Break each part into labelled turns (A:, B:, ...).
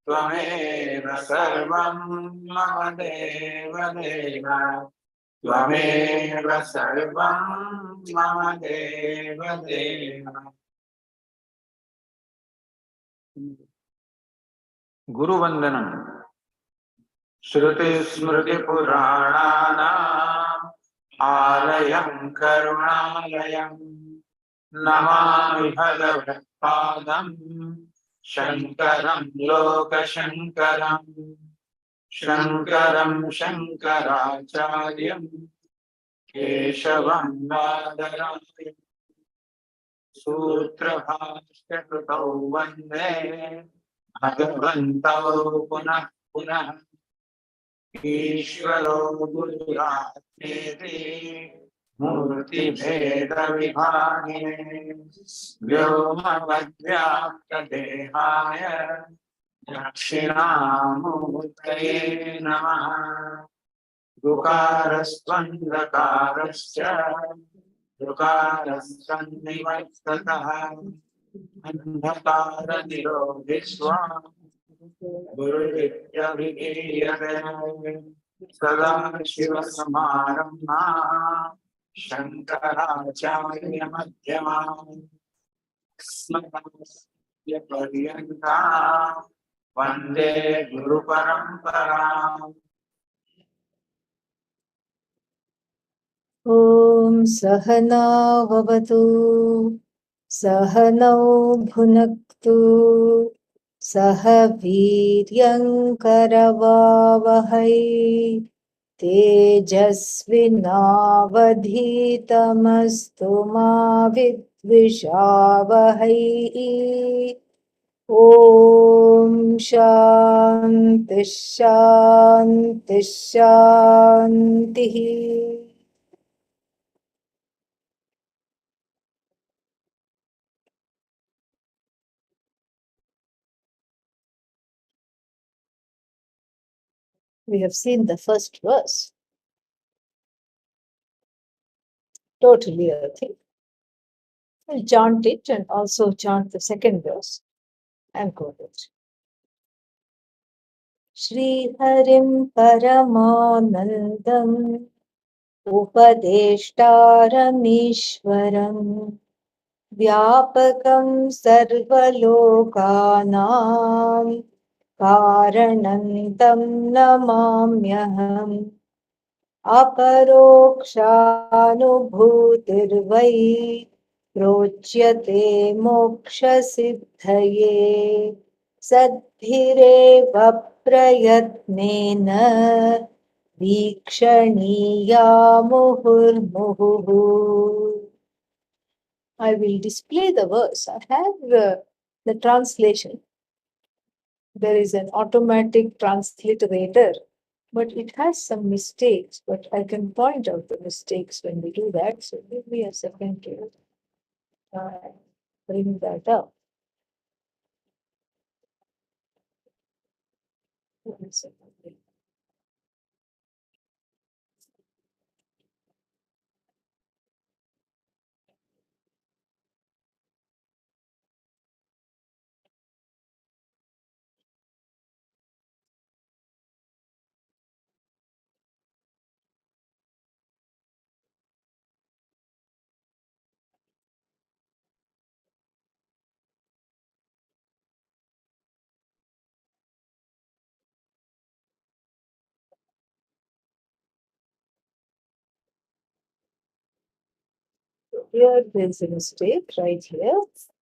A: त्वमेव सर्वं मम देव देव त्वमेव सर्वं मम देव देव। गुरुवंदनम। श्रुतिस्मृतिपुराणानाम् आलयं करुणालयं नमामि भगवत्पादं शङ्करं लोकशङ्करं शङ्करं शङ्कराचार्यं केशवं बादरायणं सूत्रभाष्यकृतौ वन्दे भगवन्तौ पुनः पुनः। ईश्वरो गुरुरात्मेति मूर्तिभेदविभागिने व्योमवद्व्याप्तदेहाय दक्षिणामूर्तये नमः। ऋकारस्त्वन्धकारश्च ऋकारस्त्वन्निवर्तकः अन्धकारनिरोधिष्वा गुरुरित्यभिधीयते। सदाशिवसमारम्भा शङ्कराचार्यमध्यमाम् अस्मदाचार्यपर्यन्ता वन्दे गुरुपरम्पराम्।
B: ॐ सहना भवतु सहनौ भुनक्तु सह वीर्यङ्करवावहै तेजस्विनावधीतमस्तु मा विद्विषावहै। ॐ शान्ति शान्ति शान्तिः। We have seen the first verse. Totally, I think. We'll chant it and also chant the second verse and quote it. Shri Harim Paramanandam Upadeshtaramishwaram Vyapakam Sarvalokanam Karanantam Namamyaham Aparokshanubhutirvai Prochyate Mokshasiddhaye Saddhireva Prayatnena Vikshaniya Muhurmuhu. I will display the verse. I have the translation. There is an automatic transliterator, but it has some mistakes, but I can point out the mistakes when we do that. So give me a second to bring that up. One second. Here there is a mistake right here.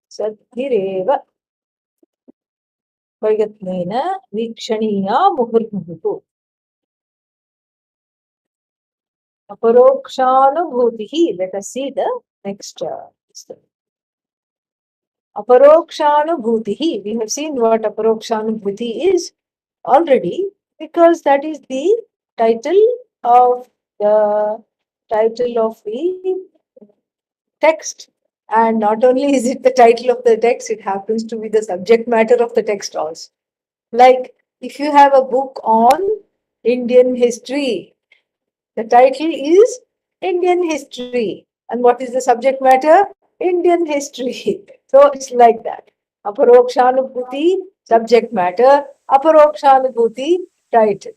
B: Saddhireva Prayatnena Vikshaniya Muhurmuhu. Aparokshanubhuti. Let us see the next step. Aparokshanubhuti. We have seen what Aparokshanubhuti is already, because that is the title of the text. And not only is it the title of the text, it happens to be the subject matter of the text also. Like if you have a book on Indian history, the title is Indian history. And what is the subject matter? Indian history. So it's like that. Aparokshanubhuti subject matter, Aparokshanubhuti title.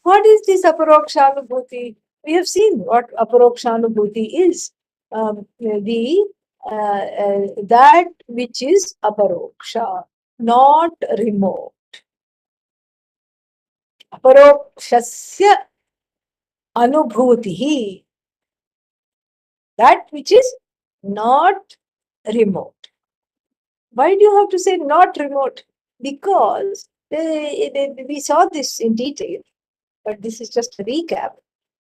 B: What is this Aparokshanubhuti? We have seen what Aparokshanubhuti is. That which is Aparoksha, not remote. Aparokshasya Anubhuti, that which is not remote. Why do you have to say not remote? Because we saw this in detail, but this is just a recap.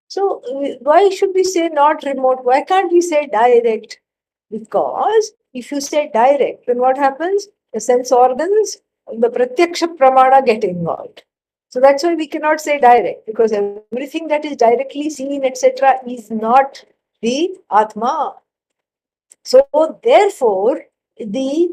B: So, why should we say not remote? Why can't we say direct? Because if you say direct, then what happens? The sense organs, the pratyaksha pramana get involved. So that's why we cannot say direct, because everything that is directly seen, etc., is not the Atma. So therefore, the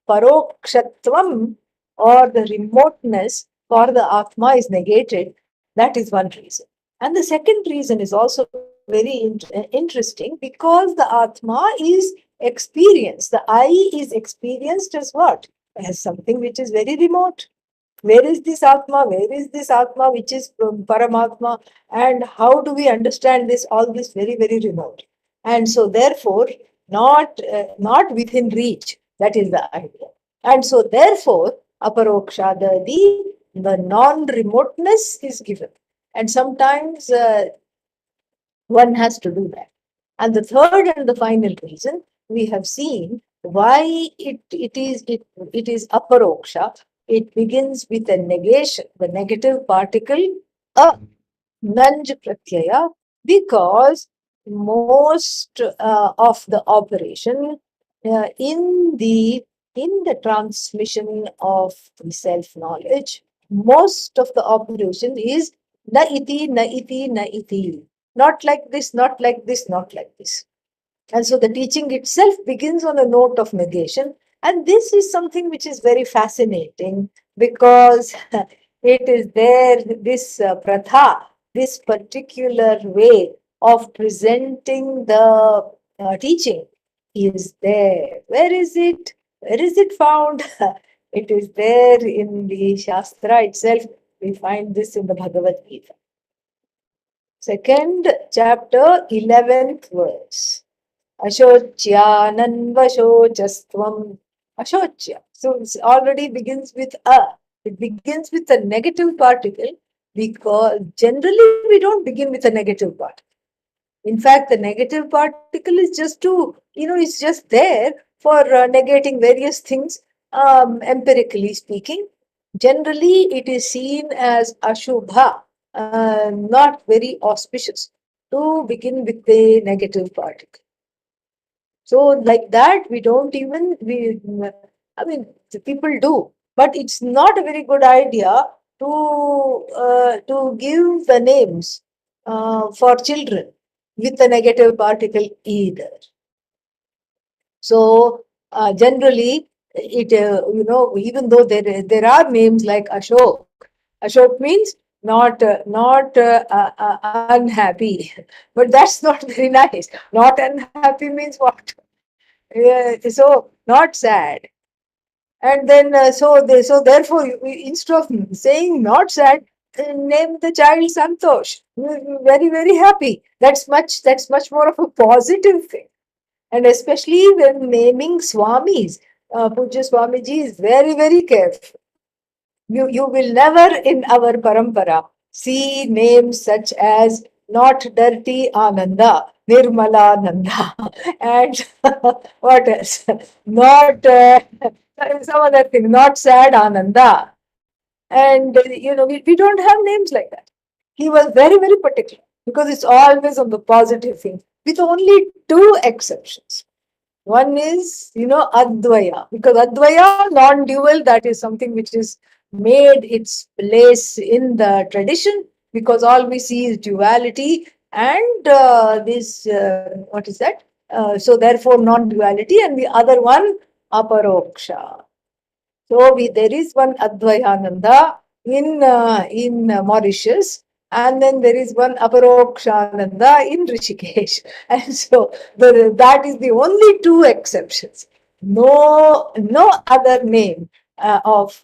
B: parokshatvam or the remoteness for the Atma is negated. That is one reason. And the second reason is also very interesting, because the Atma is experienced. The I is experienced as what? As something which is very remote. Where is this Atma? Where is this Atma which is Paramatma? And how do we understand this? All this very, very remote. And so therefore, not within reach. That is the idea. And so therefore, Aparoksha, the non-remoteness is given. And sometimes one has to do that. And the third and the final reason, we have seen why it is aparoksha. It begins with a negation, the negative particle, a nanj pratyaya, because most of the operation in the transmission of the self knowledge, most of the operation is na iti, na iti, na iti. Not like this, not like this, not like this. And so the teaching itself begins on a note of negation. And this is something which is very fascinating, because it is there, this pratha, this particular way of presenting the teaching is there. Where is it? Where is it found? It is there in the Shastra itself. We find this in the Bhagavad Gita. Second chapter, 11th verse. Ashocyananvashocastvam. Ashocya. So it already begins with a. It begins with a negative particle, because generally we don't begin with a negative particle. In fact, the negative particle is just to, it's just there for negating various things, empirically speaking. Generally, it is seen as Ashubha, not very auspicious to begin with the negative particle. So, like that, we don't even, I mean, the people do, but it's not a very good idea to give the names for children with a negative particle either. So, generally, even though there are names like Ashok, Ashok means not unhappy, but that's not very nice. Not unhappy means what? So not sad. And then so therefore, instead of saying not sad, name the child Santosh. Very, very happy. That's much more of a positive thing. And especially when naming Swamis, Pujya Swamiji is very, very careful. You will never in our parampara see names such as not dirty Ananda, Nirmalananda, and what else? Not some other thing, not sad Ananda. And we don't have names like that. He was very, very particular, because it's always on the positive thing, with only two exceptions. One is, Advaya, because Advaya, non-dual, that is something which is made its place in the tradition, because all we see is duality and what is that? So therefore, non-duality, and the other one, Aparoksha. So there is one Advayananda in Mauritius, and then there is one Aparokshananda in Rishikesh. And so that is the only two exceptions. No other name of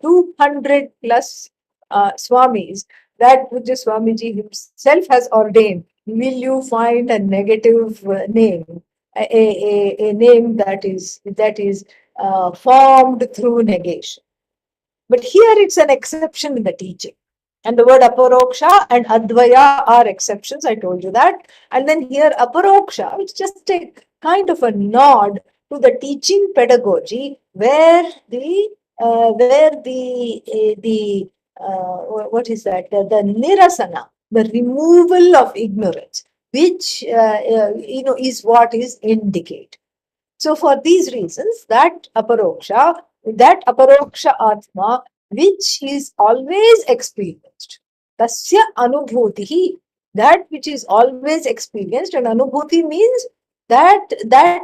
B: 200 plus Swamis that Pujya Swamiji himself has ordained, will you find a negative name, a name that is formed through negation. But here it's an exception in the teaching. And the word aparoksha and advaya are exceptions. I told you that. And then here aparoksha, which just a kind of a nod to the teaching pedagogy where what is that? The nirasana, the removal of ignorance, which is what is indicated. So for these reasons, that aparoksha atma, which is always experienced, tasya anubhuti, that which is always experienced, and anubhuti means that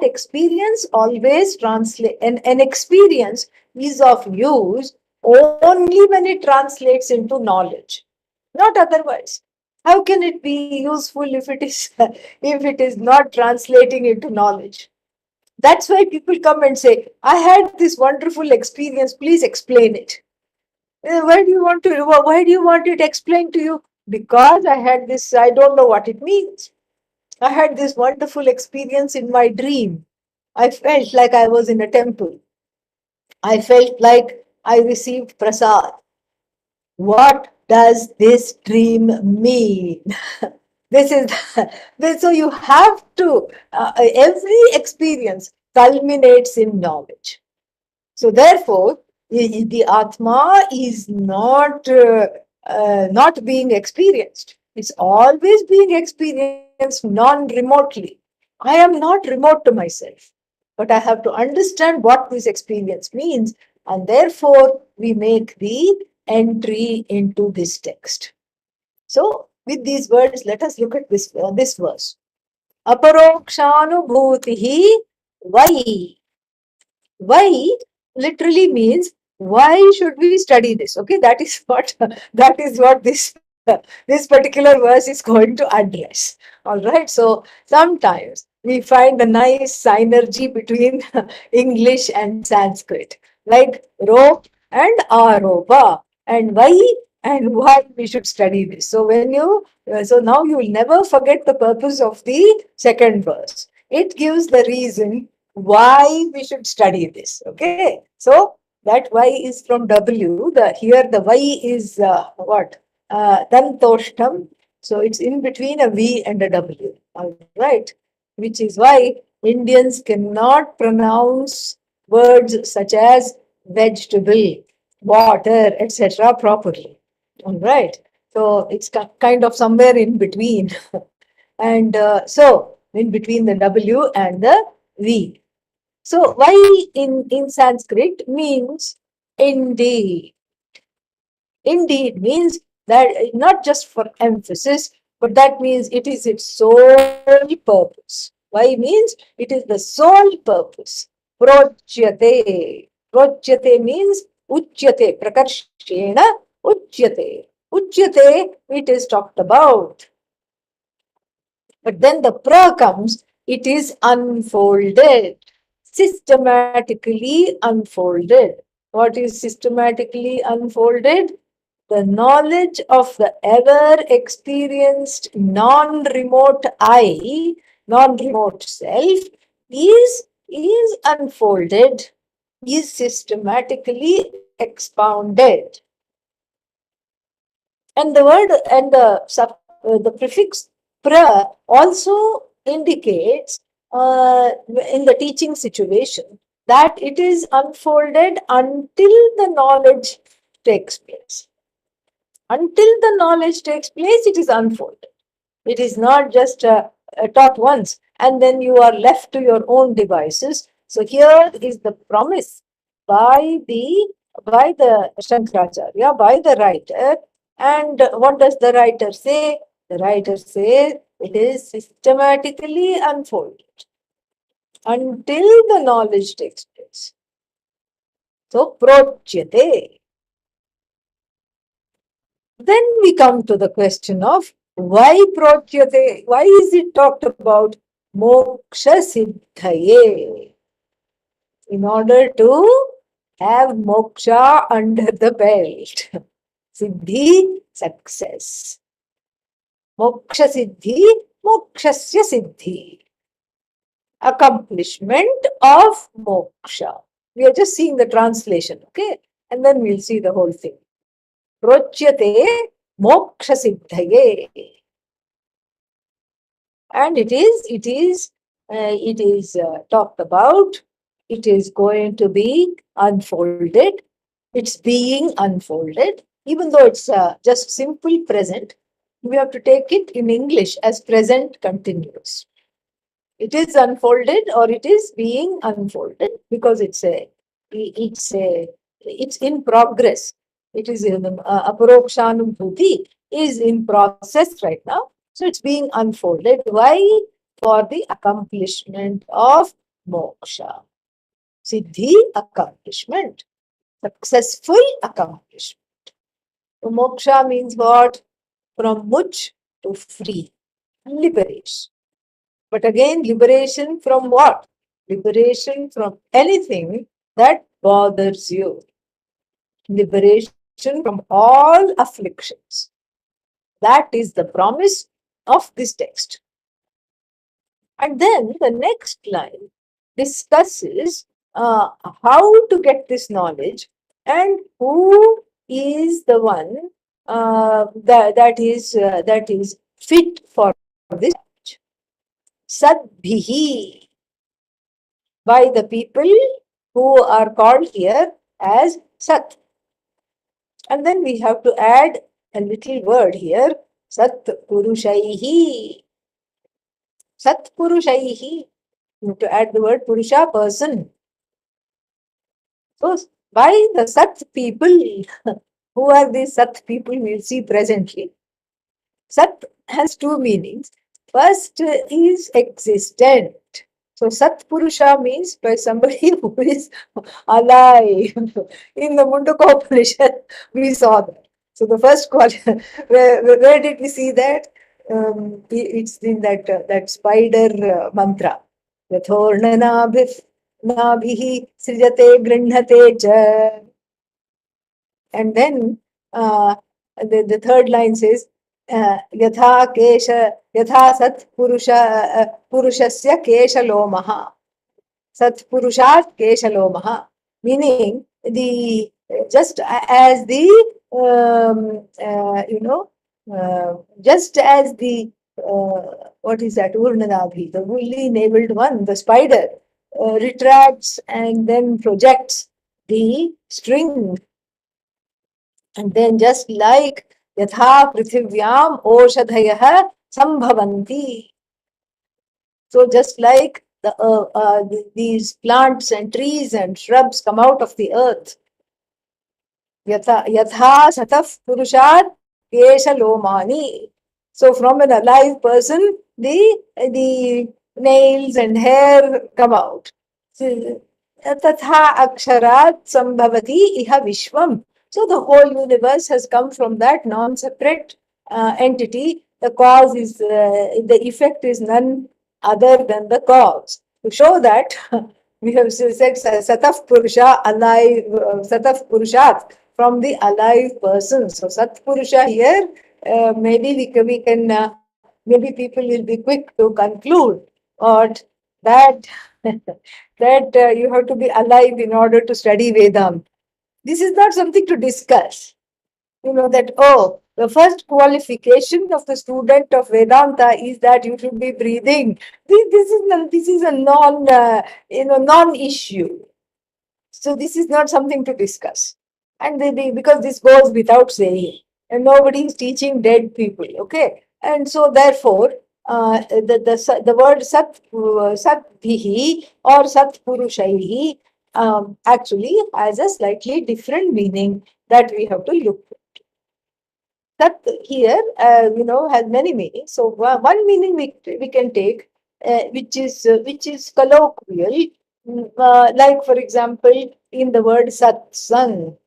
B: experience always translate, an experience is of use only when it translates into knowledge, not otherwise. How can it be useful if it is if it is not translating into knowledge? That's why people come and say, I had this wonderful experience, please explain it. Why do you want it explained to you? Because I had this, I don't know what it means. I had this wonderful experience in my dream. I felt like I was in a temple. I felt like I received prasad. What does this dream mean? This is this, so you have to, every experience culminates in knowledge. So therefore, the Atma is not being experienced. It's always being experienced non-remotely. I am not remote to myself, but I have to understand what this experience means, and therefore we make the entry into this text. So, with these words, let us look at this verse. Aparokshanubhuti vai. Why literally means why should we study this? Okay, that is what this particular verse is going to address. All right, so sometimes we find a nice synergy between English and Sanskrit, like ro and aropa, and why we should study this. So so now you will never forget the purpose of the second verse. It gives the reason why we should study this. Okay, so that y is from W. Here the y is what? Tantoshtam. So it's in between a V and a W. All right, which is why Indians cannot pronounce words such as vegetable, water, etc. properly. All right, so it's kind of somewhere in between. And so in between the W and the V. So why in Sanskrit means indeed. Indeed means that not just for emphasis, but that means it is its sole purpose. Why means it is the sole purpose. Prochyate. Prochyate means uchyate. Prakarshena uchyate. Uchyate, it is talked about. But then the pra comes, it is unfolded, systematically unfolded. What is systematically unfolded? The knowledge of the ever experienced non remote I, non remote self, is unfolded, is systematically expounded. And the word and the prefix pra also indicates in the teaching situation that it is unfolded until the knowledge takes place. Until the knowledge takes place, it is unfolded. It is not just taught once and then you are left to your own devices. So here is the promise by the Shankaracharya, by the writer. And what does the writer say? The writer says it is systematically unfolded until the knowledge takes place. So prochyate. Then we come to the question of why prochyate? Why is it talked about moksha siddhaye? In order to have moksha under the belt. Siddhi, success. Moksha siddhi, mokshasya siddhi. Accomplishment of moksha. We are just seeing the translation, okay? And then we'll see the whole thing. Prochyate moksha siddhaye. And it is talked about. It is going to be unfolded. It's being unfolded, even though it's just simple present. We have to take it in English as present continuous. It is unfolded or it is being unfolded because it's in progress. It is in Aparokshanubhuti is in process right now. So it's being unfolded. Why? For the accomplishment of moksha. Siddhi, accomplishment. Successful accomplishment. So moksha means what? From much to free. Liberation. But again, liberation from what? Liberation from anything that bothers you. Liberation from all afflictions. That is the promise of this text. And then the next line discusses how to get this knowledge and who is the one that is fit for this knowledge. Sadbhihi, by the people who are called here as Sat. And then we have to add a little word here, Sat Purushaihi. Sat Purushaihi. You have to add the word Purusha, person. So, by the Sat people, who are these Sat people, we'll see presently. Sat has two meanings. First is existent. So Sat Purusha means by somebody who is alive. In the Mundakopanishad, we saw that. So the first quality, where did we see that? It's in that spider mantra. Yathornanabhih nabhihi srijate grinhate cha. And then the third line says, Yatha kesha, yatha sat purushasya keshalomaha. Sat purushat keshalomaha. Meaning, the just as the, just as the, what is that, Urnanabhi, the woolly naveled one, the spider, retracts and then projects the string. And then just like yatha prithivyam oshadhayah sambhavanti. So just like these plants and trees and shrubs come out of the earth, yatha sataf purushat kesha lomani. So from an alive person, the nails and hair come out. So, tatha aksharat sambhavati iha vishwam. So the whole universe has come from that non-separate entity. The cause is, the effect is none other than the cause. To show that, we have said Sataf Purusha, alive, Sataf Purushat, from the alive person. So Sat Purusha here, maybe we can maybe people will be quick to conclude or that that you have to be alive in order to study Vedanta. This is not something to discuss. You know that, oh, the first qualification of the student of Vedanta is that you should be breathing. This is a non-issue. So this is not something to discuss. And because this goes without saying, and nobody is teaching dead people, okay? And so therefore, the word Satvihi or Sat Purushaihi actually has a slightly different meaning that we have to look. Sat here, has many meanings. So one meaning we can take, which is colloquial, like for example, in the word satsang,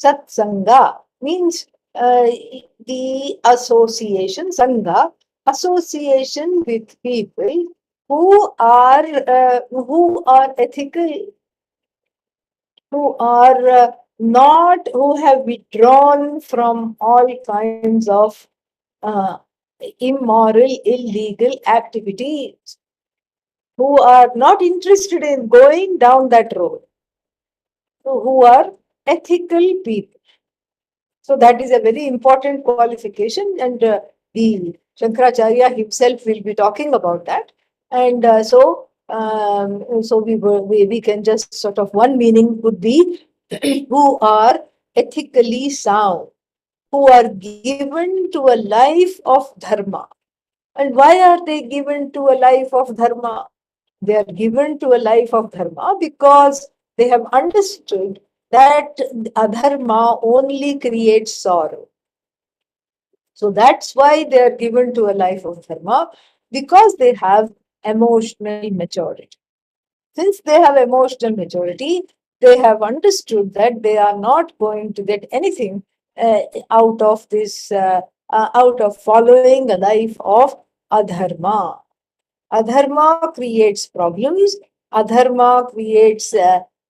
B: satsanga means the association, sangha, association with people who are ethical, who are not, who have withdrawn from all kinds of uh, immoral, illegal activities, who are not interested in going down that road, who are ethical people. So that is a very important qualification, and the Shankaracharya himself will be talking about that. And so we can just sort of, one meaning would be who are ethically sound, who are given to a life of dharma. And why are they given to a life of dharma? They are given to a life of dharma because they have understood that adharma only creates sorrow. So that's why they are given to a life of dharma, because they have emotional maturity. Since they have emotional maturity, they have understood that they are not going to get anything out of this, out of following a life of adharma. Adharma creates problems, adharma creates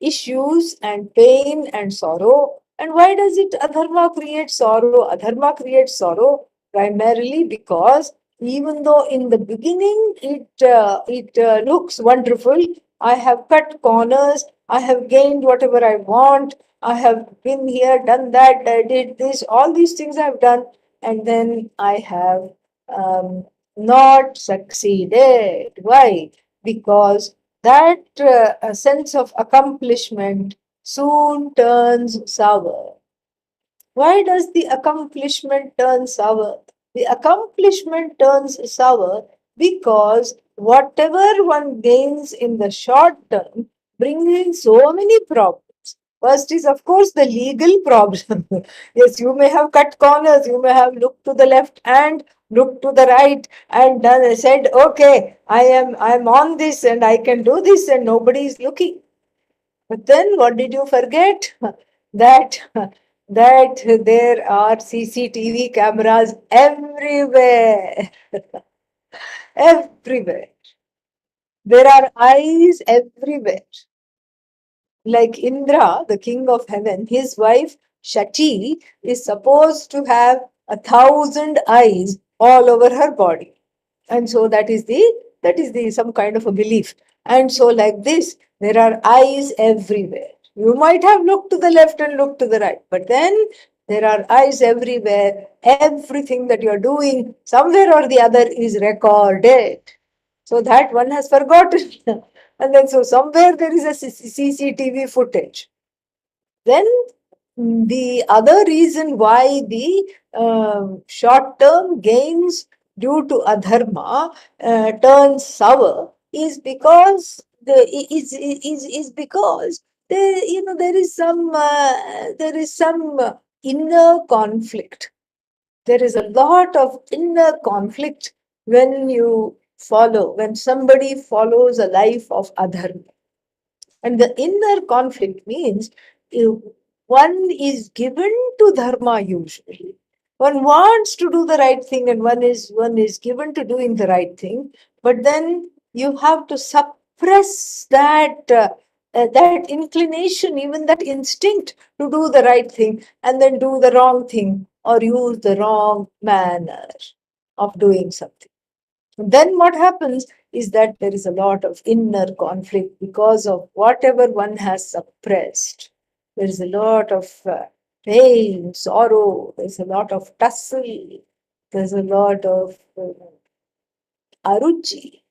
B: issues and pain and sorrow. And why does it adharma create sorrow? Adharma creates sorrow primarily because even though in the beginning it looks wonderful, I have cut corners, I have gained whatever I want, I have been here, done that, I did this, all these things I have done, and then I have not succeeded. Why? Because that sense of accomplishment soon turns sour. Why does the accomplishment turn sour? The accomplishment turns sour because whatever one gains in the short term brings in so many problems. First is, of course, the legal problem. Yes, you may have cut corners, you may have looked to the left and looked to the right and done, said, okay, I am on this and I can do this and nobody is looking. But then what did you forget? That that there are CCTV cameras everywhere. Everywhere. There are eyes everywhere. Like Indra, the king of heaven, his wife Shati is supposed to have 1,000 eyes all over her body. And so that is the some kind of a belief. And so like this, there are eyes everywhere. You might have looked to the left and looked to the right, but then there are eyes everywhere. Everything that you're doing, somewhere or the other, is recorded. So that one has forgotten. And then so somewhere there is a CCTV footage. Then the other reason why the short-term gains due to adharma turns sour is because is because there is some inner conflict. There is a lot of inner conflict when somebody follows a life of adharma. And the inner conflict means if one is given to dharma usually. One wants to do the right thing and one is given to doing the right thing, but then you have to suppress that inclination, even that instinct to do the right thing, and then do the wrong thing or use the wrong manner of doing something. Then what happens is that there is a lot of inner conflict because of whatever one has suppressed. There is a lot of pain, sorrow, there's a lot of tussle, there's a lot of aruchi.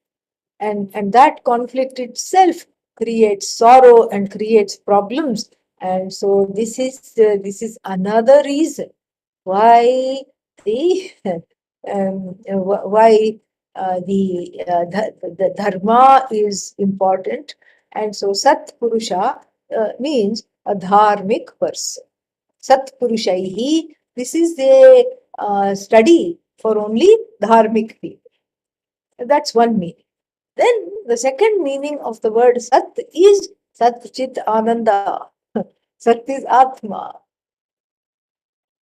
B: And that conflict itself creates sorrow and creates problems. And so this is another reason why the why the dharma is important. And so Sat Purusha means a dharmic person. Sat Purushaihi, this is a study for only dharmic people. That's one meaning. Then the second meaning of the word Sat is Sat Chit Ananda. Sat is Atma.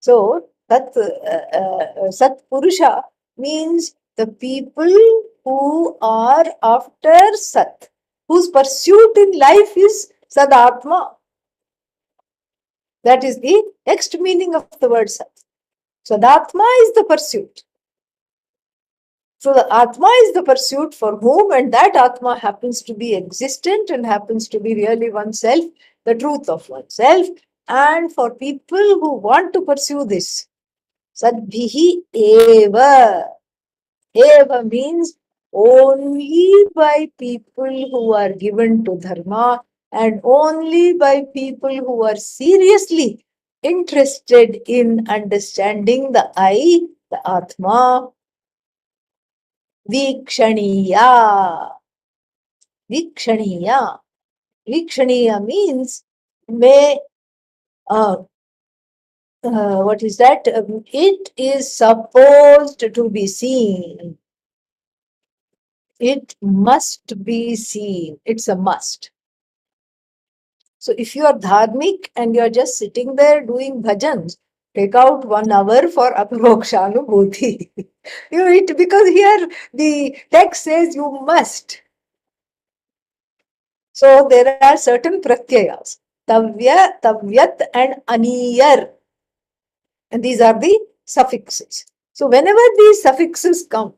B: So, Sat Purusha means the people who are after Sat, whose pursuit in life is Sadatma. That is the next meaning of the word Sat. So the Atma is the pursuit. So the Atma is the pursuit for whom, and that Atma happens to be existent and happens to be really oneself, the truth of oneself. And for people who want to pursue this, Sadbhihi eva. Eva means only by people who are given to Dharma and only by people who are seriously interested in understanding the I, the Atma, Vikshaniya. Vikshaniya. Vikshaniya means may, uh, what is that? It is supposed to be seen. It must be seen. It's a must. So if you are dharmic and you are just sitting there doing bhajans, take out 1 hour for Aparokshanubhuti. Because here the text says you must. So there are certain pratyayas, tavya, tavyat, and aniyar. And these are the suffixes. So whenever these suffixes come,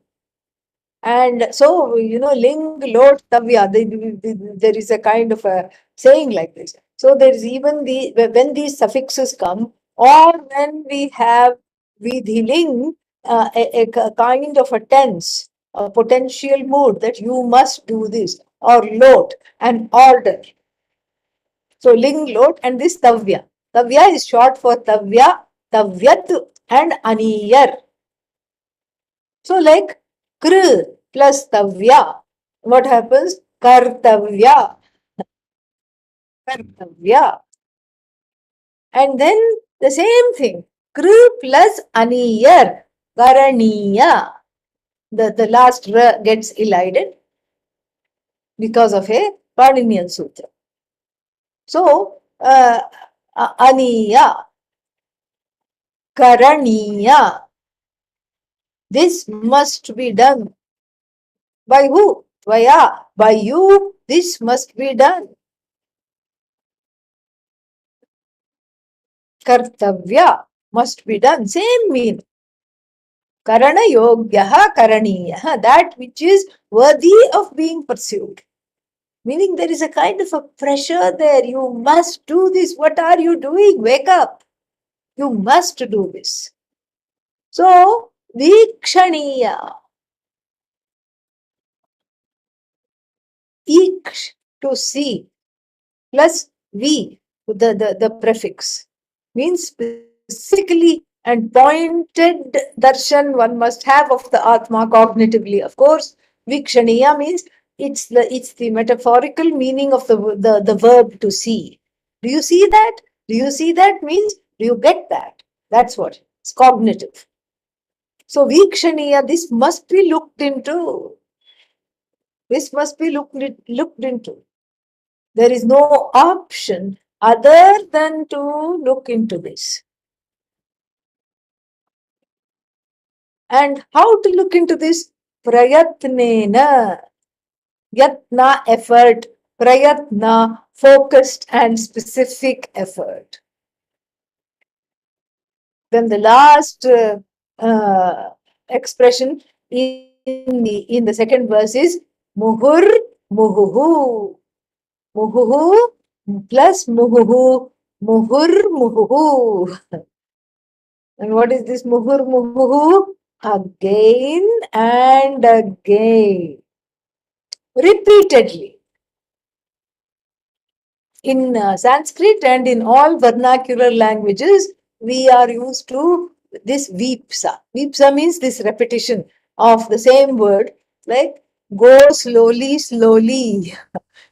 B: and so, ling, lot, tavya, there is a kind of a saying like this. So there is even when these suffixes come, or when we have vidhiling, a kind of a tense, a potential mood that you must do this, or lot, an order. So ling, lot, and this tavya. Tavya is short for tavya, tavyat, and aniyar. So like kr plus tavya, what happens? Kartavya. Kartavya. And then the same thing. Kr plus aniyar. Karaniya. The last r gets elided because of a Paninian Sutra. So, aniya, karaniya. This must be done. By who? Tvaya. By you, this must be done. Kartavya must be done. Same meaning. Karana yogyaha karaniyaha. That which is worthy of being pursued. Meaning there is a kind of a pressure there. You must do this. What are you doing? Wake up. You must do this. So, vikshaniya. Ik to see plus V, the prefix, means specifically and pointed darshan one must have of the Atma cognitively. Of course, Vikshaniya means it's the metaphorical meaning of the verb to see. Do you see that? Do you see that means do you get that? That's what it's cognitive. So Vikshaniya, this must be looked into. This must be looked into. There is no option other than to look into this. And how to look into this? Prayatnena. Yatna, effort. Prayatna, focused and specific effort. Then the last expression in the second verse is muhur muhuhu. Muhuhu plus muhuhu. Muhur muhuhu. And what is this muhur muhuhu? Again and again. Repeatedly. In Sanskrit and in all vernacular languages, we are used to this vipsa. Vipsa means this repetition of the same word, like go slowly, slowly.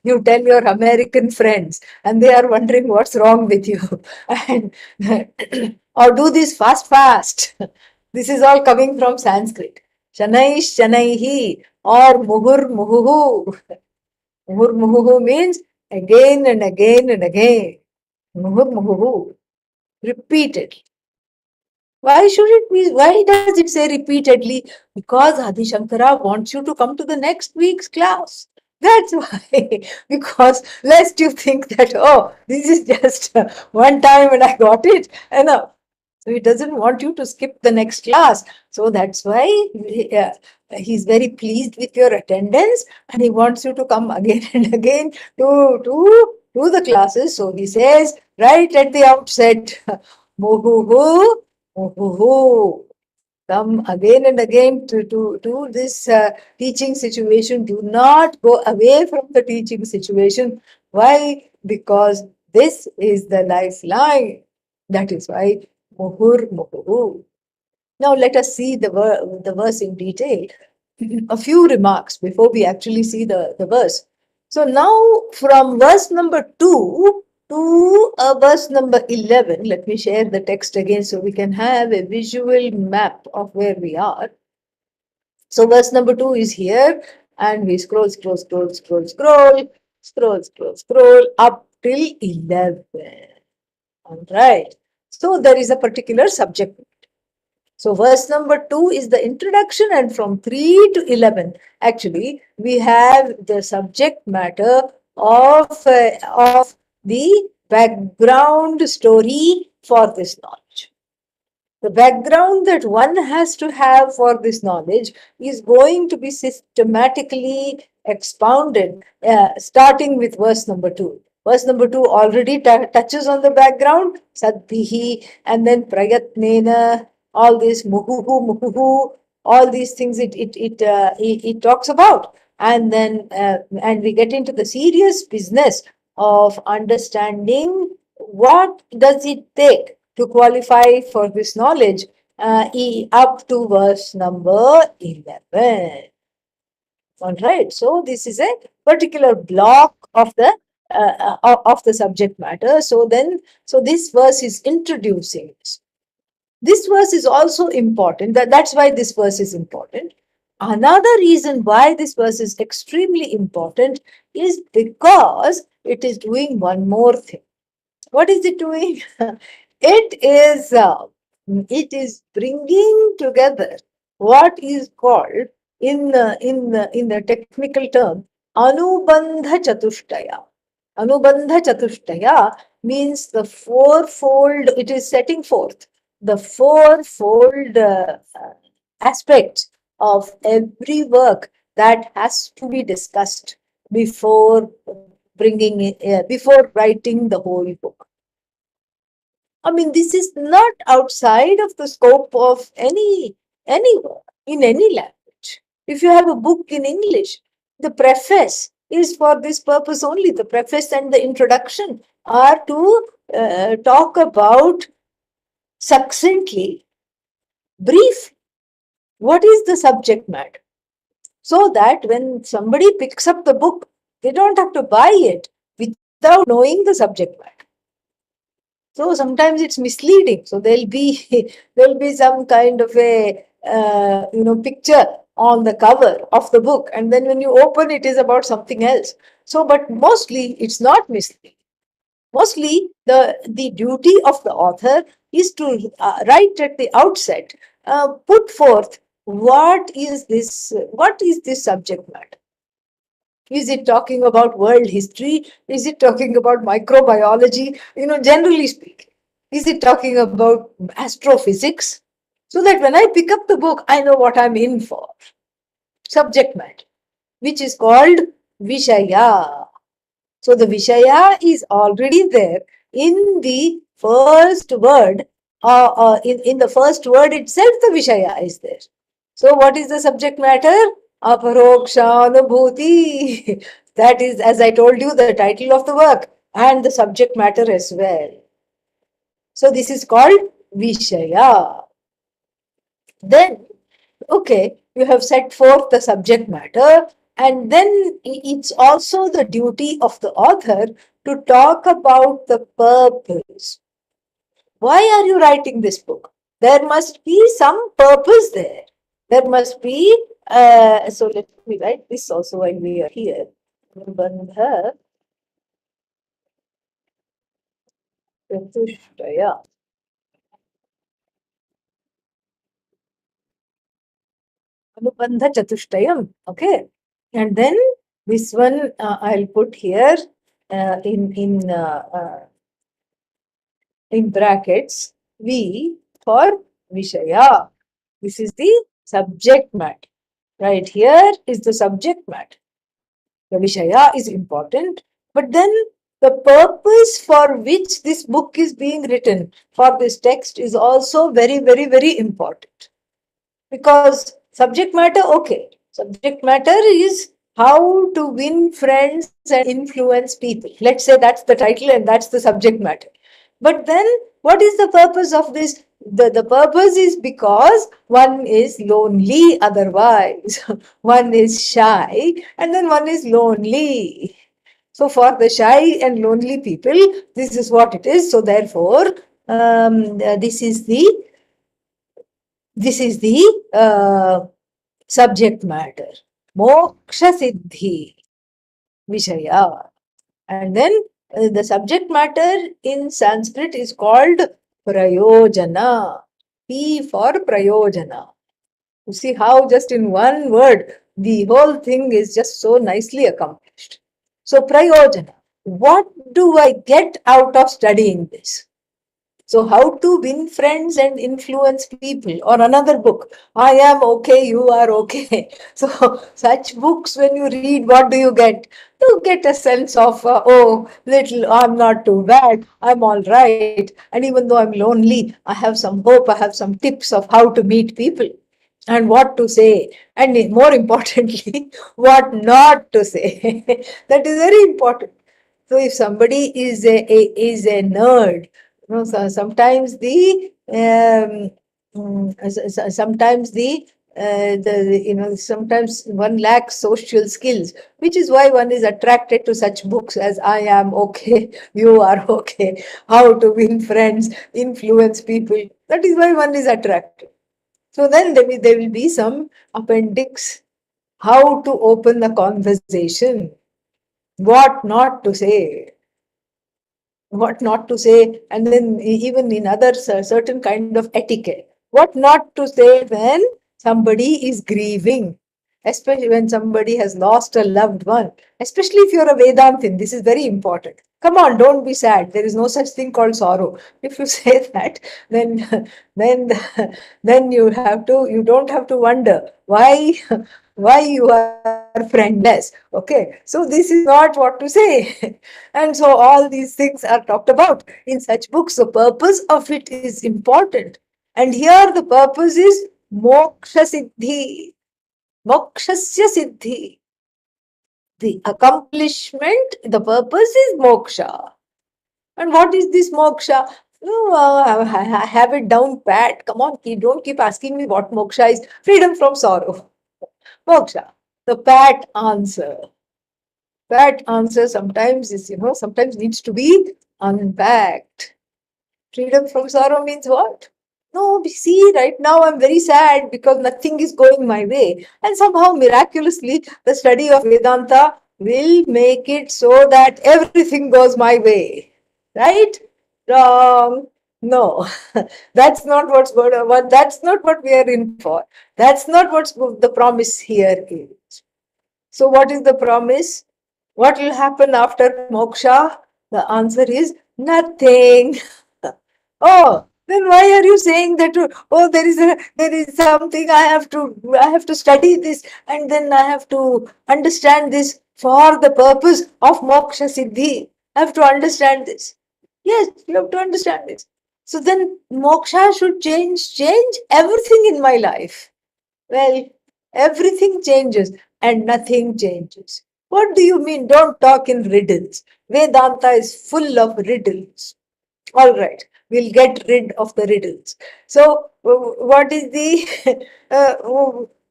B: You tell your American friends and they are wondering what's wrong with you. And or do this fast, fast. This is all coming from Sanskrit. Shanai, shanaihi or muhur, muhuhu. Muhur, muhuhu means again and again and again. Muhur, muhuhu. Repeatedly. Why should it be? Why does it say repeatedly? Because Adi Shankara wants you to come to the next week's class. That's why, because lest you think that, oh, this is just one time and I got it, enough. So he doesn't want you to skip the next class. So that's why he's very pleased with your attendance and he wants you to come again and again to the classes. So he says right at the outset, Muhuhu, Muhuhu. Come again and again to this teaching situation. Do not go away from the teaching situation. Why? Because this is the lifeline. That is why Muhur Muhu. Now let us see the verse in detail. A few remarks before we actually see the verse. So now from verse number 2 to verse number 11, let me share the text again so we can have a visual map of where we are. So verse number 2 is here and we scroll up till 11. All right. So there is a particular subject. So verse number 2 is the introduction, and from 3 to 11, actually, we have the subject matter of the background story for this knowledge. The background that one has to have for this knowledge is going to be systematically expounded, starting with verse number 2. Verse number 2 already touches on the background, sadbihi, and then prayatnena, all this muhuhu, all these things it talks about. And then, and we get into the serious business of understanding what does it take to qualify for this knowledge up to verse number 11. All right. So this is a particular block of the subject matter. So this verse is introducing this. This verse is also important. That's why this verse is important. Another reason why this verse is extremely important is because it is doing one more thing. What is it doing? It is bringing together what is called in the technical term Anubandha Chatushtaya. Anubandha Chatushtaya means the fourfold. It is setting forth the fourfold aspects of every work that has to be discussed before before writing the whole book. I mean, this is not outside of the scope of any work in any language. If you have a book in English, the preface is for this purpose only. The preface and the introduction are to talk about succinctly, brief, what is the subject matter, so that when somebody picks up the book, they don't have to buy it without knowing the subject matter. So sometimes it's misleading. So there'll be there'll be some kind of a picture on the cover of the book, and then when you open it is about something else. So, but mostly it's not misleading. Mostly the duty of the author is to right at the outset put forth what is this subject matter. Is it talking about world history? Is it talking about microbiology? Generally speaking, is it talking about astrophysics? So that when I pick up the book, I know what I'm in for. Subject matter, which is called Vishaya. So the Vishaya is already there in the first word. In the first word itself, the Vishaya is there. So what is the subject matter? Aparokshanubhuti. That is, as I told you, the title of the work and the subject matter as well. So this is called Vishaya. Then, okay, you have set forth the subject matter, and then it's also the duty of the author to talk about the purpose. Why are you writing this book? There must be some purpose there. There must be, so let me write this also while we are here. Bandha Pratishtaya. Anubandha Chatushtayam. Okay. And then This one I'll put here in brackets. V for Vishaya. This is the subject matter. Right here is the subject matter. The Vishaya is important, but then the purpose for which this book is being written, for this text, is also very, very, very important. Because subject matter, okay, subject matter is how to win friends and influence people. Let's say that's the title and that's the subject matter. But then what is the purpose of this? The purpose is because one is lonely otherwise, one is shy, and then one is lonely. So for the shy and lonely people, this is what it is. So therefore, this is the subject matter. Moksha Siddhi Vishaya. And then the subject matter in Sanskrit is called Prayojana. P for Prayojana. You see how just in one word the whole thing is just so nicely accomplished. So Prayojana. What do I get out of studying this? So, how to win friends and influence people, or another book, I am okay, you are okay. So, such books, when you read, what do you get? You get a sense of, oh, little, I'm not too bad, I'm all right. And even though I'm lonely, I have some hope, I have some tips of how to meet people and what to say, and more importantly, what not to say. That is very important. So if somebody is a nerd, you know, so sometimes sometimes sometimes one lacks social skills, which is why one is attracted to such books as I am okay, you are okay, how to win friends, influence people. That is why one is attracted. So then there will be some appendix, how to open the conversation, what not to say, what not to say, and then even in other certain kind of etiquette, what not to say when somebody is grieving, especially when somebody has lost a loved one, especially if you're a Vedantin. This is very important. Come on, don't be sad. There is no such thing called sorrow. If you say that, then then then you don't have to wonder why you are friendless. Okay, so this is not what to say. And so all these things are talked about in such books. The purpose of it is important. And here the purpose is moksha siddhi, mokshasya siddhi. The accomplishment, the purpose is moksha. And what is this moksha? Oh, I have it down pat. Come on, don't keep asking me what moksha is. Freedom from sorrow. Moksha. The pat answer. Pat answer sometimes is, sometimes needs to be unpacked. Freedom from sorrow means what? No, see, right now I'm very sad because nothing is going my way. And somehow, miraculously, the study of Vedanta will make it so that everything goes my way. Right? Wrong. No, that's not what's good. That's not what we are in for. That's not what's the promise here is. So, what is the promise? What will happen after moksha? The answer is nothing. Oh, then why are you saying that? Oh, there is something I have to study this, and then I have to understand this for the purpose of moksha siddhi. I have to understand this. Yes, you have to understand this. So then moksha should change everything in my life. Well, everything changes and nothing changes. What do you mean? Don't talk in riddles. Vedanta is full of riddles. All right, we'll get rid of the riddles. So, what is the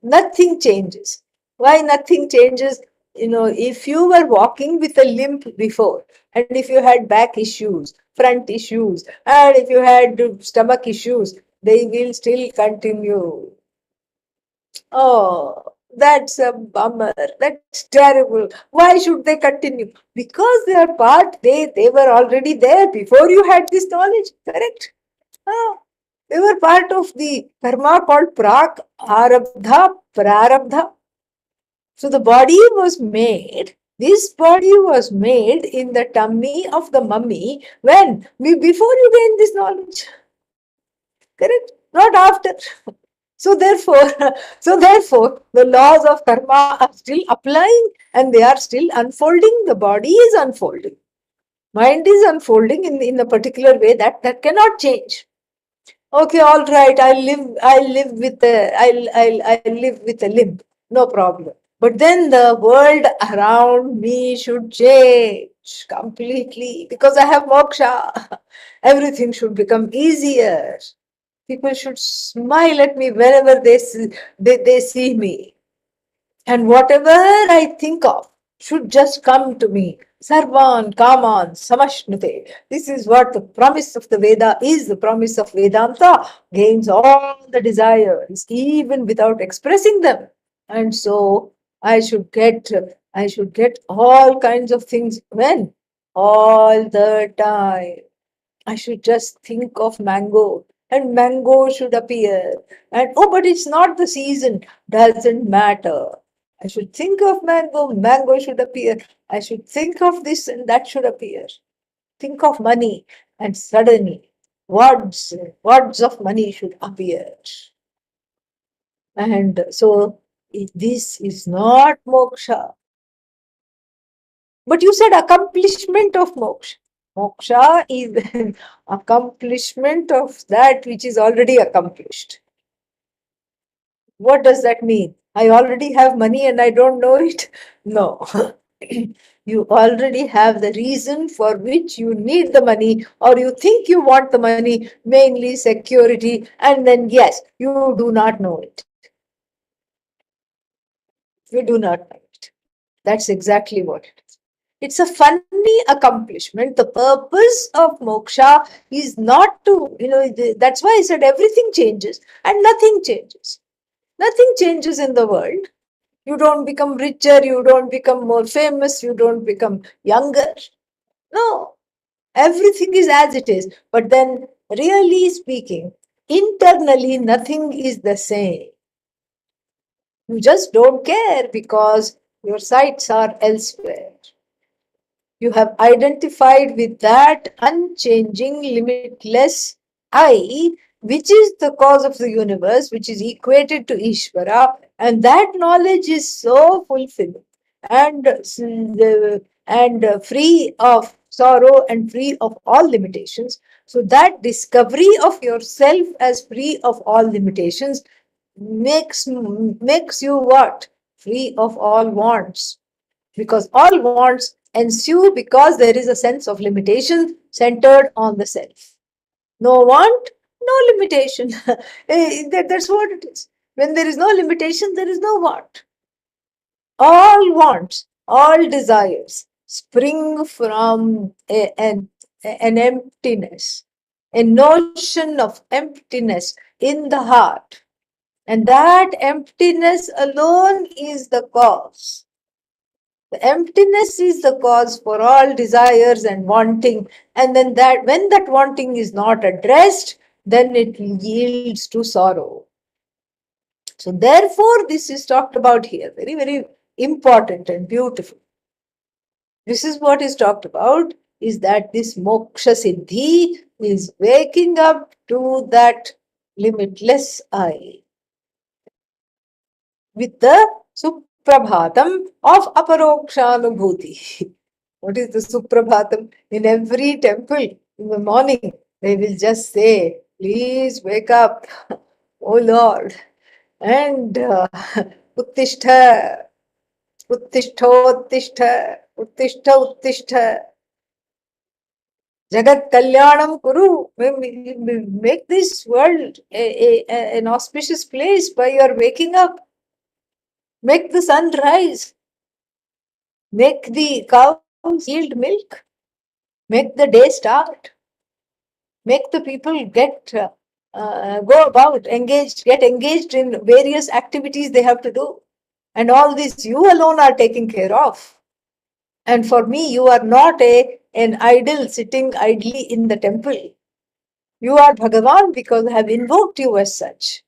B: nothing changes? Why nothing changes? If you were walking with a limp before, and if you had back issues, front issues, and if you had stomach issues, they will still continue. Oh, that's a bummer. That's terrible. Why should they continue? Because they are they were already there before you had this knowledge, correct? Ah, they were part of the karma called prak, arabdha, prarabdha. So the body was made, this body was made in the tummy of the mummy when? Before you gain this knowledge. Correct? Not after. So therefore, the laws of karma are still applying and they are still unfolding. The body is unfolding. Mind is unfolding in a particular way that cannot change. Okay, all right. I live with a limp. No problem. But then the world around me should change completely because I have moksha. Everything should become easier. People should smile at me whenever they see me. And whatever I think of should just come to me. Sarvan Kaman Samashnute. This is what the promise of the Veda is. The promise of Vedanta gains all the desires, even without expressing them. And so I should get all kinds of things when? All the time. I should just think of mango and mango should appear. And oh, but it's not the season. Doesn't matter. I should think of mango, mango should appear. I should think of this and that should appear. Think of money and suddenly wads of money should appear. And so this is not moksha. But you said accomplishment of moksha. Moksha is an accomplishment of that which is already accomplished. What does that mean? I already have money and I don't know it? No. You already have the reason for which you need the money or you think you want the money, mainly security, and then yes, you do not know it. You do not know it. That's exactly what it is. It's a funny accomplishment. The purpose of moksha is not to, that's why I said everything changes and nothing changes. Nothing changes in the world. You don't become richer, you don't become more famous, you don't become younger. No, everything is as it is. But then, really speaking, internally, nothing is the same. You just don't care because your sights are elsewhere. You have identified with that unchanging, limitless I, which is the cause of the universe, which is equated to Ishvara, and that knowledge is so fulfilling and free of sorrow and free of all limitations. So that discovery of yourself as free of all limitations makes you what? Free of all wants, because all wants ensue because there is a sense of limitation centered on the self. No want, no limitation. That's what it is. When there is no limitation, there is no want. All wants, all desires spring from an emptiness, a notion of emptiness in the heart. And that emptiness alone is the cause. The emptiness is the cause for all desires and wanting. And then that when that wanting is not addressed, then it yields to sorrow. So therefore, this is talked about here. Very, very important and beautiful. This is what is talked about, is that this moksha siddhi is waking up to that limitless I with the suprabhatam of Aparokshanubhuti. What is the suprabhatam? In every temple in the morning, they will just say, please wake up, oh Lord, and uttishta, uttishta, uttishta, uttishta. Jagat Kalyanam Kuru. Make this world an auspicious place by your waking up. Make the sun rise. Make the cows yield milk. Make the day start. Make the people go about, get engaged in various activities they have to do. And all this you alone are taking care of. And for me, you are not an idol sitting idly in the temple. You are Bhagavan because I have invoked you as such.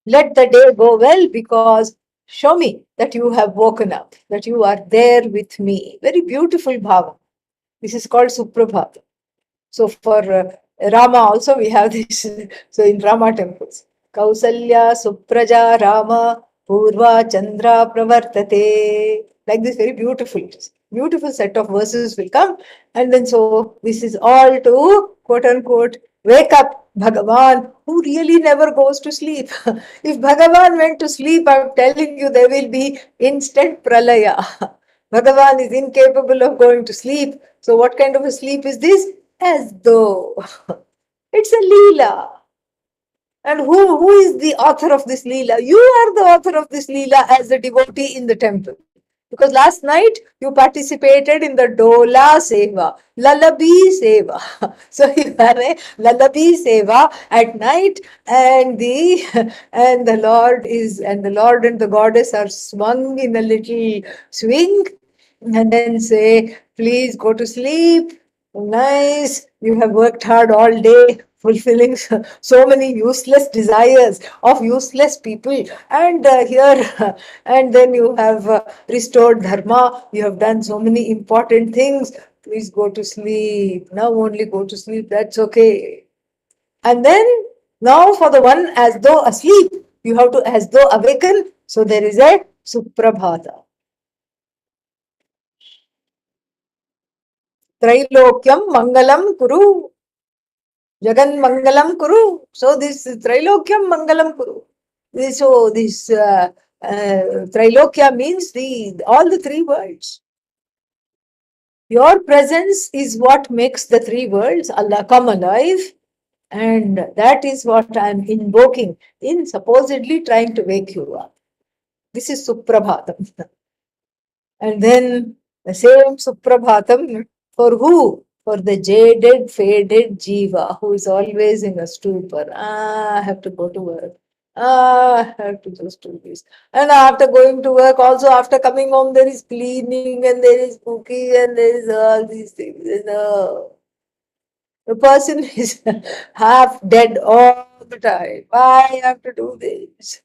B: Let the day go well because Show me that you have woken up, that you are there with me. Very beautiful bhava. This is called Suprabhata. So for Rama also we have this. So in Rama temples, Kausalya Supraja Rama Purva Chandra Pravartate. Like this, very beautiful set of verses will come, and then so this is all to quote unquote wake up Bhagavan, who really never goes to sleep. If Bhagavan went to sleep, I'm telling you, there will be instant pralaya. Bhagavan is incapable of going to sleep. So, what kind of a sleep is this? As though it's a Leela. And who is the author of this Leela? You are the author of this Leela as a devotee in the temple. Because last night you participated in the Dola Seva, Lullaby Seva. So you have a Lullaby Seva at night, and the Lord and the goddess are swung in a little swing, and then say, please go to sleep. Nice, you have worked hard all day, fulfilling so many useless desires of useless people, and here, and then you have restored dharma, you have done so many important things. Please go to sleep. Now only go to sleep, that's okay. And then, now for the one as though asleep, you have to as though awaken. So there is a Suprabhata. Trilokyam Mangalam Kuru. Jagan Mangalam Kuru. So this Trilokyam Mangalam Kuru. So this Trilokya means all the three worlds. Your presence is what makes the three worlds Allah come alive, and that is what I am invoking in supposedly trying to wake you up. This is Suprabhatam. And then the same Suprabhatam for who? For the jaded, faded Jiva who is always in a stupor. I have to go to work. I have to just do this. And after going to work, also after coming home, there is cleaning and there is cooking and there is all these things. The person is half dead all the time. Why I have to do this?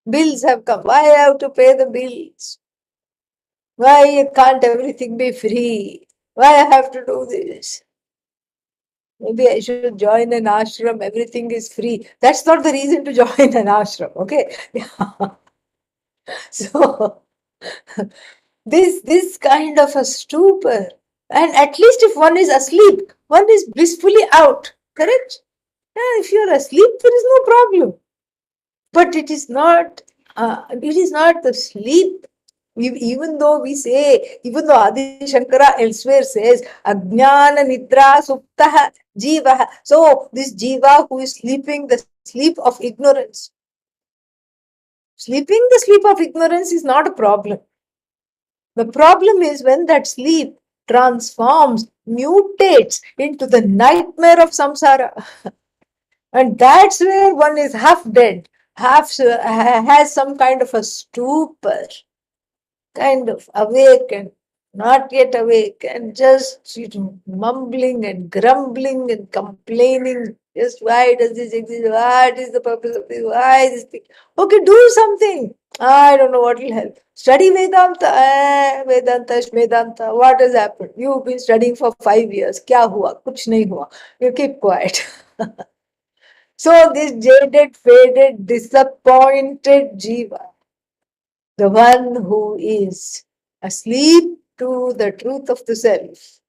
B: Bills have come. Why I have to pay the bills? Why can't everything be free? Why I have to do this? Maybe I should join an ashram, everything is free. That's not the reason to join an ashram, okay? So, this kind of a stupor, and at least if one is asleep, one is blissfully out, correct? Yeah, if you're asleep, there is no problem. But it is not the sleep. Even though Adi Shankara elsewhere says, Ajnana Nidra Suptaha Jiva. So, this Jiva who is sleeping the sleep of ignorance. Sleeping the sleep of ignorance is not a problem. The problem is when that sleep transforms, mutates into the nightmare of samsara. And that's where one is half dead, has some kind of a stupor, kind of awake and not yet awake, and just mumbling and grumbling and complaining. Just why does this exist? What is the purpose of this? Why this thing? Okay, do something. I don't know what will help. Study Vedanta. Vedanta, Shmedanta. What has happened? You've been studying for 5 years. Kya hua? Kuch nahi hua. You keep quiet. So this jaded, faded, disappointed jiva, the one who is asleep to the truth of the self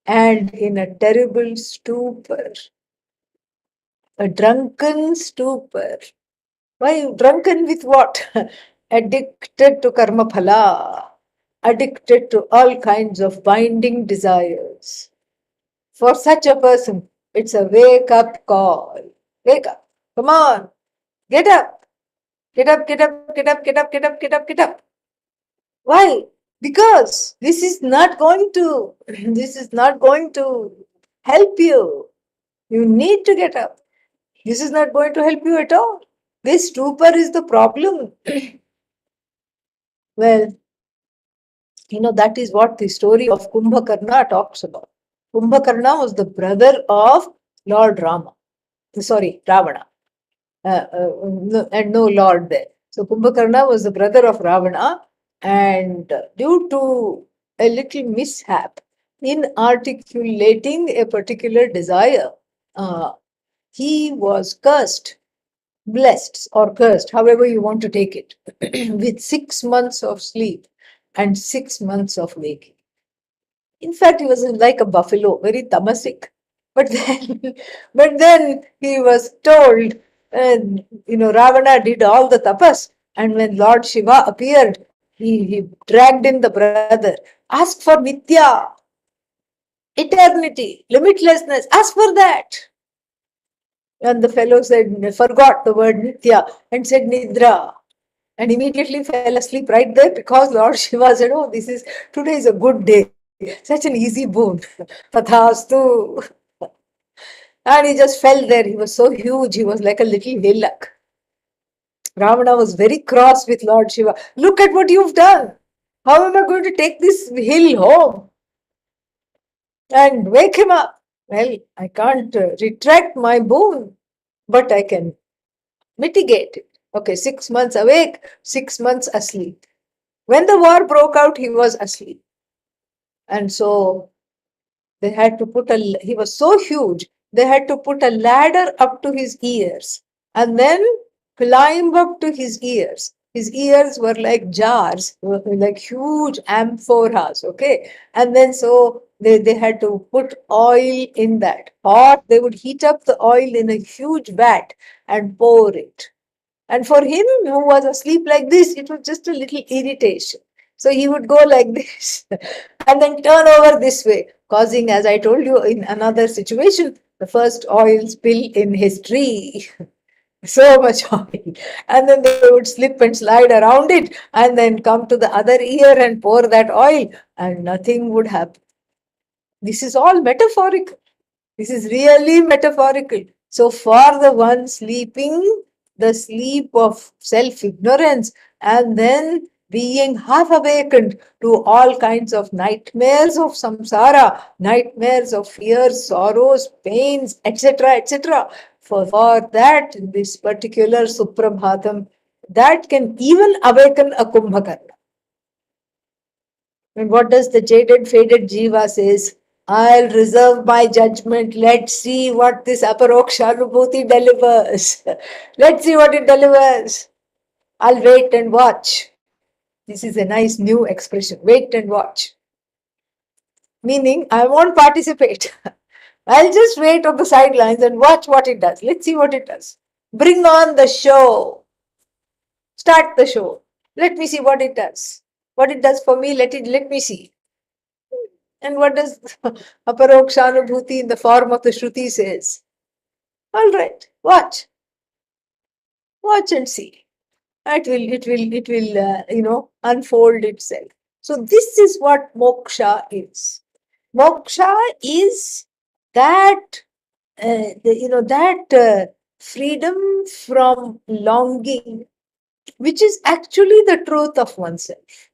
B: and in a terrible stupor, a drunken stupor. Why drunken with what? Addicted to karma phala, addicted to all kinds of binding desires. For such a person, it's a wake up call. Wake up. Come on. Get up. Get up, get up, get up, get up, get up, get up, get up. Why? Because this is not going to help you. You need to get up. This is not going to help you at all. This stupor is the problem. Well, that is what the story of Kumbhakarna talks about. Kumbhakarna was the brother of Lord Rama. Sorry, Ravana. And no Lord there. So Kumbhakarna was the brother of Ravana, and due to a little mishap in articulating a particular desire, uh, he was cursed, blessed, or cursed, however you want to take it, with 6 months of sleep and 6 months of waking. In fact, he was like a buffalo, very tamasic. But then, but then he was told, Ravana did all the tapas, and when Lord Shiva appeared, he dragged in the brother. Ask for Nitya, eternity, limitlessness. Ask for that. And the fellow said, forgot the word Nitya and said Nidra. And immediately fell asleep right there because Lord Shiva said, oh, today is a good day. Such an easy boon. Tathastu. And he just fell there. He was so huge. He was like a little hillock. Ravana was very cross with Lord Shiva. Look at what you've done. How am I going to take this hill home and wake him up? Well, I can't retract my boon, but I can mitigate it. Okay, 6 months awake, 6 months asleep. When the war broke out, he was asleep. And so they had to he was so huge, they had to put a ladder up to his ears and then climb up to his ears. His ears were like jars, like huge amphoras, okay? And then so they had to put oil in that. Or they would heat up the oil in a huge vat and pour it. And for him, who was asleep like this, it was just a little irritation. So he would go like this and then turn over this way, causing, as I told you in another situation, the first oil spill in history. So much oil. And then they would slip and slide around it and then come to the other ear and pour that oil, and nothing would happen. This is all metaphorical. This is really metaphorical. So, for the one sleeping, the sleep of self ignorance, and then being half awakened to all kinds of nightmares of samsara, nightmares of fears, sorrows, pains, etc., etc. For that, this particular Suprabhatam, that can even awaken a Kumbhakarna. And what does the jaded, faded Jiva says? I'll reserve my judgment. Let's see what this Aparokshanubhuti delivers. Let's see what it delivers. I'll wait and watch. This is a nice new expression. Wait and watch. Meaning, I won't participate. I'll just wait on the sidelines and watch what it does. Let's see what it does. Bring on the show. Start the show. Let me see what it does. What it does for me, let me see. And what does Aparokshanubhuti in the form of the Shruti says? All right, watch and see. It will unfold itself. So this is what moksha is. Moksha is that freedom from longing, which is actually the truth of oneself.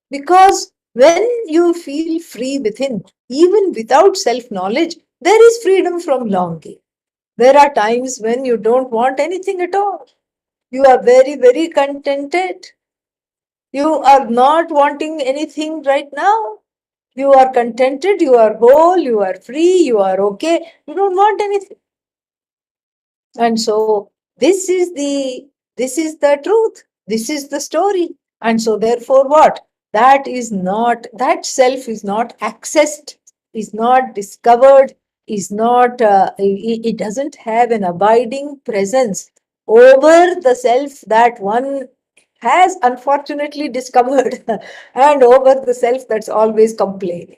B: Because when you feel free within, even without self knowledge, there is freedom from longing. There are times when you don't want anything at all. You are very, very contented. You are not wanting anything right now. You are contented, you are whole, you are free, you are okay. You don't want anything. And so this is the truth. This is the story. And so therefore what? That self is not accessed, is not discovered, is not, it doesn't have an abiding presence over the self that one has unfortunately discovered and over the self that's always complaining.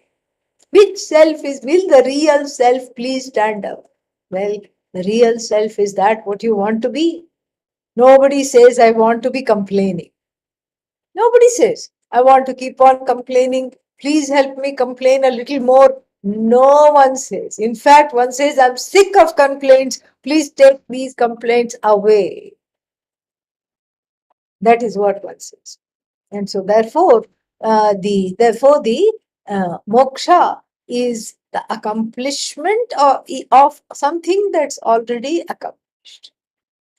B: Which self will the real self please stand up? Well, the real self is that what you want to be. Nobody says, I want to be complaining. Nobody says, I want to keep on complaining. Please help me complain a little more. No one says. In fact, one says, I'm sick of complaints. Please take these complaints away. That is what one says. And so therefore, the moksha is the accomplishment of something that's already accomplished.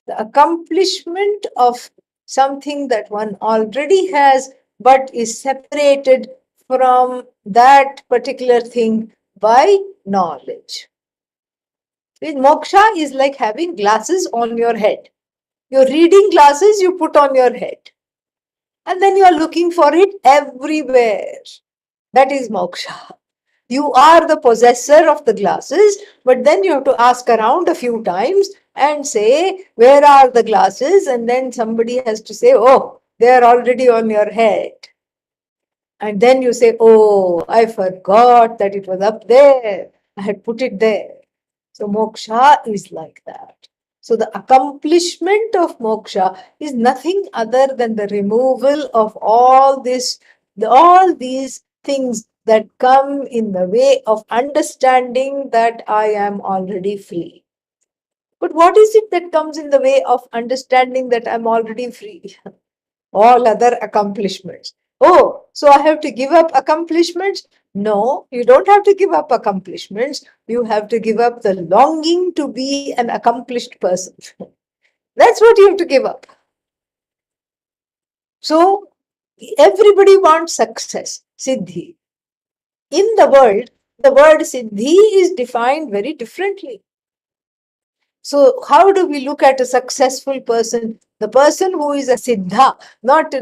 B: The accomplishment of something that one already has but is separated from that particular thing by knowledge. Moksha is like having glasses on your head. Your reading glasses you put on your head, and then you are looking for it everywhere. That is moksha. You are the possessor of the glasses, but then you have to ask around a few times and say, where are the glasses? And then somebody has to say, oh, they are already on your head. And then you say, oh, I forgot that it was up there. I had put it there. So moksha is like that. So the accomplishment of moksha is nothing other than the removal of all these things that come in the way of understanding that I am already free. But what is it that comes in the way of understanding that I'm already free? All other accomplishments. Oh, so I have to give up accomplishments? No, you don't have to give up accomplishments. You have to give up the longing to be an accomplished person. That's what you have to give up. So, everybody wants success, siddhi. In the word siddhi is defined very differently. So, how do we look at a successful person? The person who is a siddha, not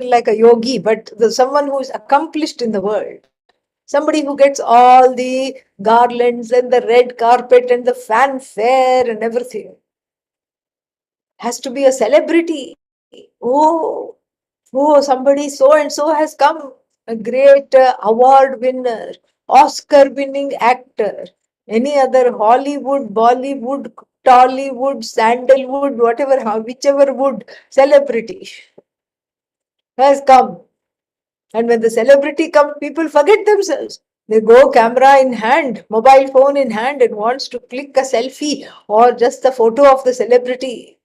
B: like a yogi, but someone who is accomplished in the world. Somebody who gets all the garlands and the red carpet and the fanfare and everything. Has to be a celebrity. Oh, somebody so and so has come, a great award winner, Oscar winning actor, any other Hollywood, Bollywood, Tollywood, Sandalwood, whatever, whichever wood celebrity has come. And when the celebrity comes, people forget themselves. They go camera in hand, mobile phone in hand, and wants to click a selfie or just the photo of the celebrity.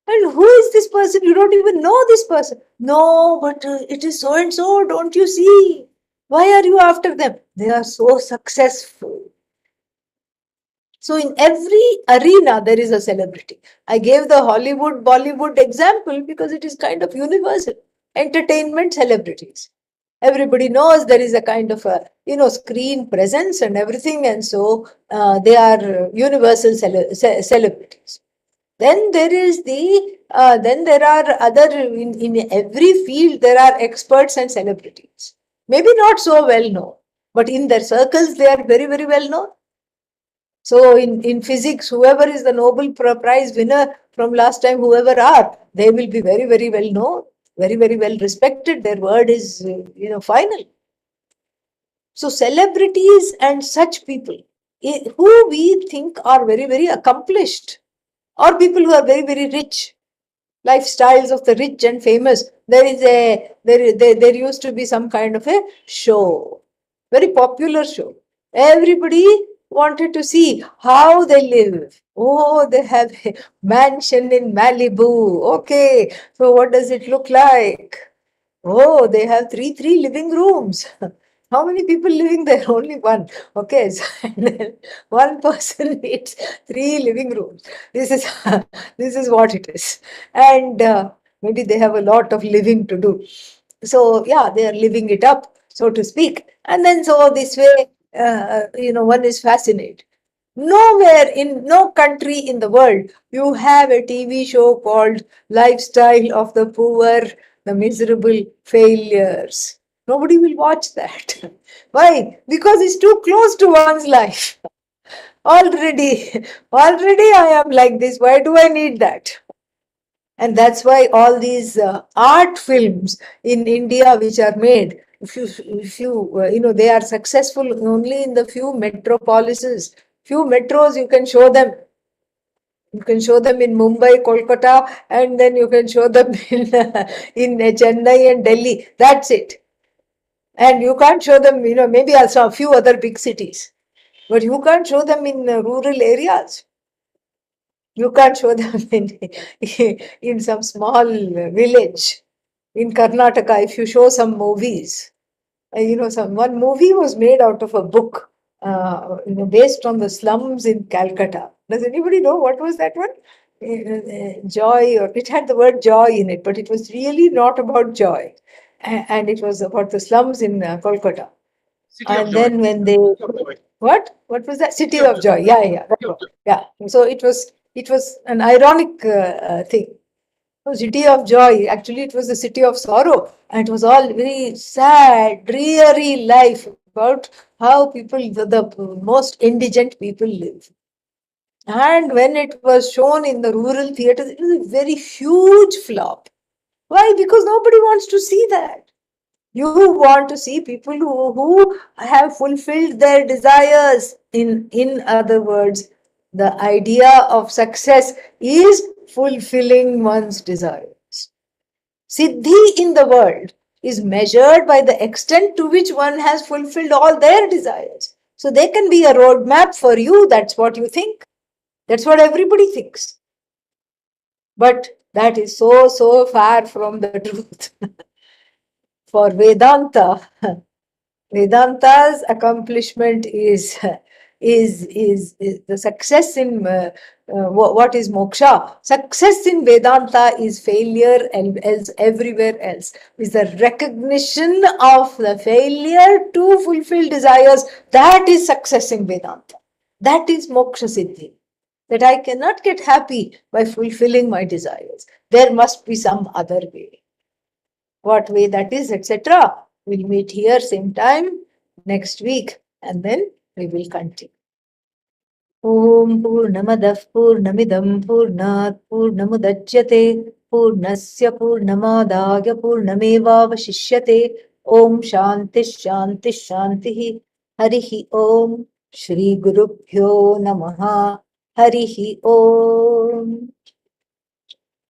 B: And who is this person? You don't even know this person. No, but it is so and so. Don't you see? Why are you after them? They are so successful. So, in every arena, there is a celebrity. I gave the Hollywood, Bollywood example because it is kind of universal. Entertainment celebrities. Everybody knows there is a kind of a screen presence and everything, and so they are universal celebrities. Then there is then there are other, in every field, there are experts and celebrities. Maybe not so well known, but in their circles, they are very, very well known. So in physics, whoever is the Nobel Prize winner from last time, whoever are, they will be very, very well known, very, very well respected. Their word is, final. So celebrities and such people who we think are very, very accomplished, or people who are very, very rich, lifestyles of the rich and famous. There used to be some kind of a show, very popular show. Everybody wanted to see how they live. Oh, they have a mansion in Malibu. Okay, so what does it look like? Oh, they have three living rooms. How many people living there? Only one. Okay, so one person needs three living rooms. This is this is what it is, and maybe they have a lot of living to do. So yeah, they are living it up, so to speak. And then so this way, one is fascinated. Nowhere in no country in the world you have a TV show called Lifestyle of the Poor, the Miserable Failures. Nobody will watch that. Why? Because it's too close to one's life. Already I am like this. Why do I need that? And that's why all these art films in India which are made, if you they are successful only in the few metropolises, few metros. You can show them. You can show them in Mumbai, Kolkata, and then you can show them in Chennai and Delhi. That's it. And you can't show them, maybe also a few other big cities, but you can't show them in rural areas. You can't show them in some small village in Karnataka. If you show some movies, one movie was made out of a book, based on the slums in Calcutta. Does anybody know what was that one? joy, or it had the word joy in it, but it was really not about joy. And it was about the slums in Kolkata. And then when they, what was that? City of Joy. Yeah, yeah, that's what. Yeah. So it was an ironic thing. So City of Joy. Actually, it was the city of sorrow, and it was all very sad, dreary life about how people, the most indigent people live. And when it was shown in the rural theatres, it was a very huge flop. Why? Because nobody wants to see that. You want to see people who have fulfilled their desires. In other words, the idea of success is fulfilling one's desires. Siddhi in the world is measured by the extent to which one has fulfilled all their desires. So they can be a roadmap for you. That's what you think. That's what everybody thinks. But that is so, so far from the truth. For Vedanta, Vedanta's accomplishment is the success in what is moksha. Success in Vedanta is failure and else everywhere else. Is the recognition of the failure to fulfill desires. That is success in Vedanta. That is moksha siddhi. That I cannot get happy by fulfilling my desires. There must be some other way. What way that is, etc. We'll meet here same time next week, and then we will continue. Om Purnamadah Purnamidam Purnat Purnamudachyate Purnasya Purnamadaya Purnamevavashishyate. Om Shanti Shanti Shanti. Harihi Om. Shri Gurubhyo Namaha. Harihi Om.